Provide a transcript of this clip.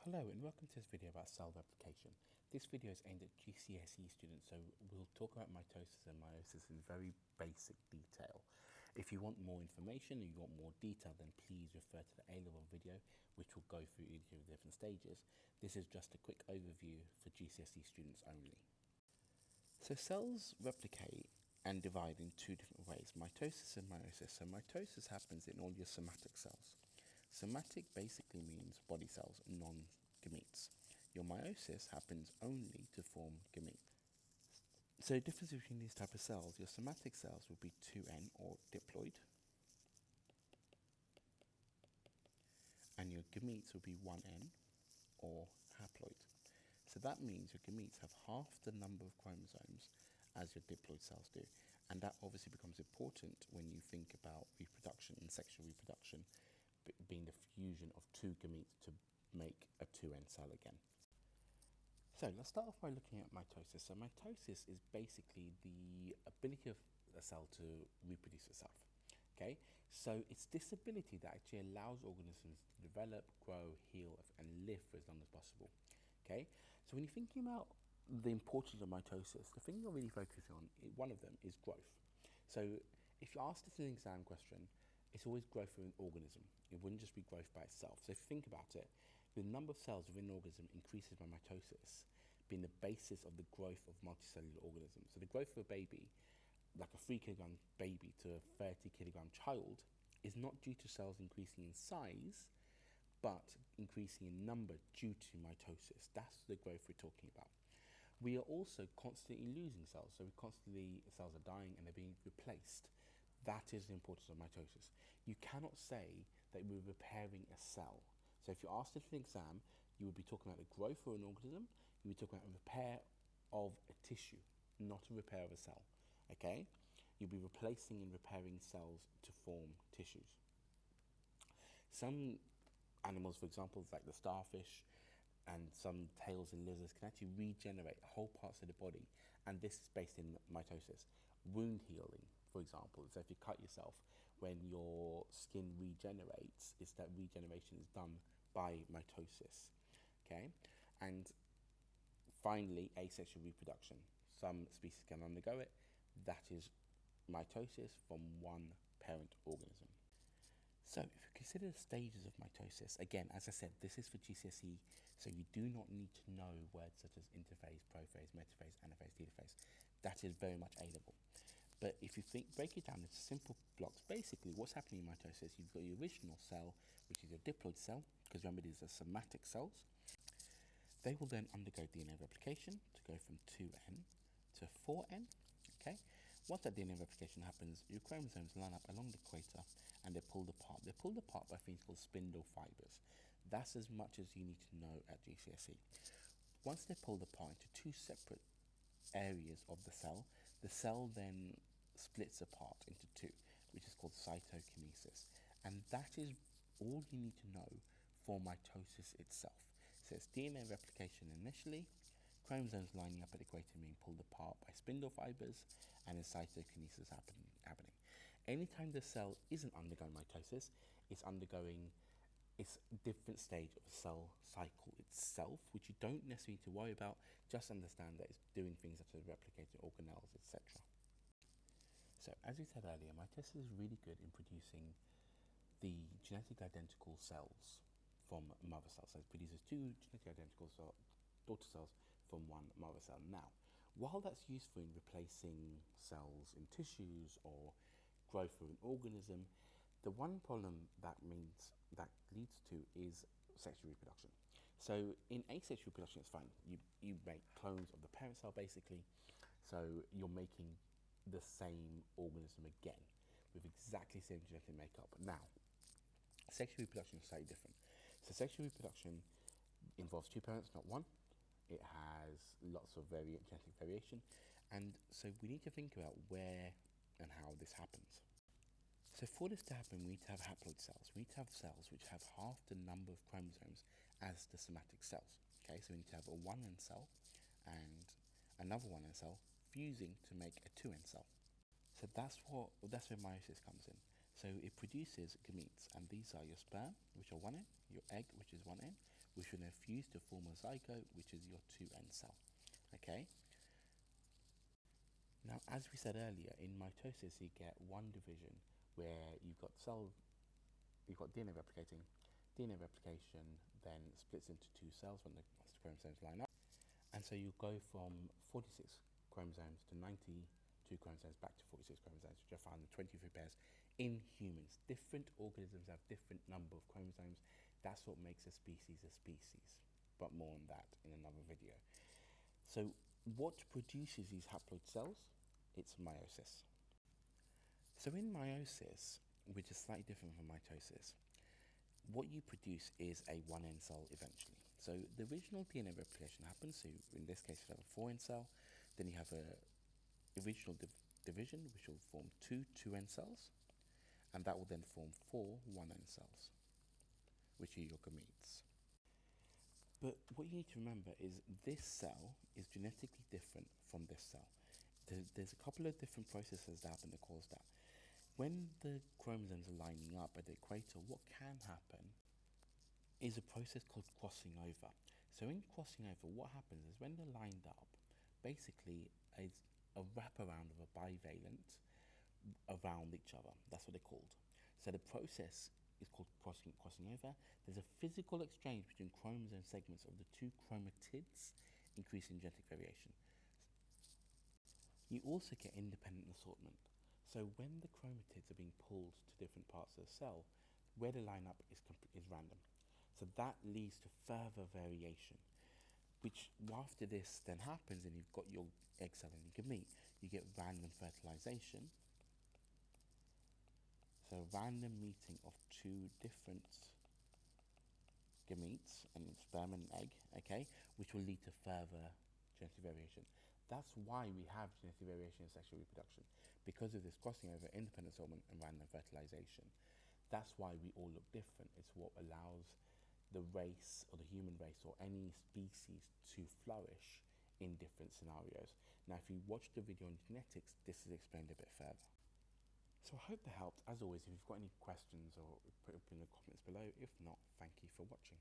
Hello and welcome to this video about cell replication. This video is aimed at GCSE students, so we'll talk about mitosis and meiosis in very basic detail. If you want more information or you want more detail, then please refer to the A-level video, which will go through each of the different stages. This is just a quick overview for GCSE students only. So cells replicate and divide in two different ways, mitosis and meiosis. So mitosis happens in all your somatic cells. Somatic basically means body cells, non-gametes. Your meiosis happens only to form gametes. So the difference between these type of cells, your somatic cells will be 2N or diploid, and your gametes will be 1N or haploid. So that means your gametes have half the number of chromosomes as your diploid cells do. And that obviously becomes important when you think about reproduction and sexual reproduction, being the fusion of two gametes to make a 2N cell again. So let's start off by looking at mitosis. So mitosis is basically the ability of a cell to reproduce itself. Okay, so it's this ability that actually allows organisms to develop, grow, heal, and live for as long as possible. Okay, so when you're thinking about the importance of mitosis, the thing you're really focusing on, one of them is growth. So if you ask this in an exam question, it's always growth of an organism. It wouldn't just be growth by itself. So if you think about it, the number of cells within an organism increases by mitosis, being the basis of the growth of multicellular organisms. So the growth of a baby, like a 3 kilogram baby to a 30 kilogram child, is not due to cells increasing in size, but increasing in number due to mitosis. That's the growth we're talking about. We are also constantly losing cells. So cells are dying and they're being replaced. That is the importance of mitosis. You cannot say that we're repairing a cell. So if you're asked it for an exam, you would be talking about the growth of an organism, you would be talking about a repair of a tissue, not a repair of a cell. Okay? You'll be replacing and repairing cells to form tissues. Some animals, for example, like the starfish and some tails and lizards, can actually regenerate whole parts of the body, and this is based in mitosis. Wound healing, for example, so if you cut yourself, when your skin regenerates, it's that regeneration is done by mitosis. Okay, and finally, asexual reproduction. Some species can undergo it. That is mitosis from one parent organism. So if you consider the stages of mitosis, again, as I said, this is for GCSE, so you do not need to know words such as interphase, prophase, metaphase, anaphase, telophase. That is very much A-level. But if you break it down into simple blocks, basically what's happening in mitosis, you've got your original cell, which is your diploid cell, because remember these are somatic cells. They will then undergo DNA replication to go from 2N to 4N. Okay. Once that DNA replication happens, your chromosomes line up along the equator and they're pulled apart. They're pulled apart by things called spindle fibers. That's as much as you need to know at GCSE. Once they're pulled apart into two separate areas of the cell then splits apart into two, which is called cytokinesis. And that is all you need to know for mitosis itself. So it's DNA replication initially, chromosomes lining up at the equator being pulled apart by spindle fibers, and then cytokinesis happening. Anytime the cell isn't undergoing mitosis, it's undergoing a different stage of the cell cycle itself, which you don't necessarily need to worry about. Just understand that it's doing things such as replicating organelles, etc. So, as we said earlier, mitosis is really good in producing the genetically identical cells from mother cells. So it produces two genetically identical daughter cells from one mother cell. Now, while that's useful in replacing cells in tissues or growth of an organism, the one problem that leads to is sexual reproduction. So in asexual reproduction, it's fine. You make clones of the parent cell, basically. So you're making the same organism again with exactly the same genetic makeup. Now, sexual reproduction is slightly different. So sexual reproduction involves two parents, not one. It has lots of genetic variation. And so we need to think about where and how this happens. So for this to happen, we need to have haploid cells. We need to have cells which have half the number of chromosomes as the somatic cells. Okay, so we need to have a 1N cell and another 1N cell fusing to make a 2N cell. So that's where meiosis comes in. So it produces gametes, and these are your sperm, which are 1N, your egg, which is 1N, which will then fuse to form a zygote, which is your 2N cell. Okay. Now, as we said earlier, in mitosis you get one division where you've got DNA replicating. DNA replication then splits into two cells when the chromosomes line up, and so you go from 46 chromosomes to 92 chromosomes back to 46 chromosomes, which are found in 23 pairs in humans. Different organisms have different number of chromosomes. That's what makes a species, but more on that in another video. So what produces these haploid cells? It's meiosis. So in meiosis, which is slightly different from mitosis, what you produce is a 1N cell eventually. So the original DNA replication happens, so in this case you have a 4N cell, then you have a original division which will form two 2N cells, and that will then form four 1N cells, which are your gametes. But what you need to remember is this cell is genetically different from this cell. There's a couple of different processes that happen that cause that. When the chromosomes are lining up at the equator, what can happen is a process called crossing over. So in crossing over, what happens is when they're lined up, basically it's a wraparound of a bivalent around each other. That's what they're called. So the process is called crossing over. There's a physical exchange between chromosome segments of the two chromatids, increasing genetic variation. You also get independent assortment. So when the chromatids are being pulled to different parts of the cell, where they line up is random. So that leads to further variation, which after this then happens and you've got your egg cell and your gamete, you get random fertilization. So random meeting of two different gametes, and sperm and egg, okay, which will lead to further genetic variation. That's why we have genetic variation in sexual reproduction, because of this crossing over, independent assortment, and random fertilization. That's why we all look different. It's what allows the race, or the human race, or any species to flourish in different scenarios. Now, if you watch the video on genetics, this is explained a bit further. So I hope that helped. As always, if you've got any questions, or put it in the comments below. If not, thank you for watching.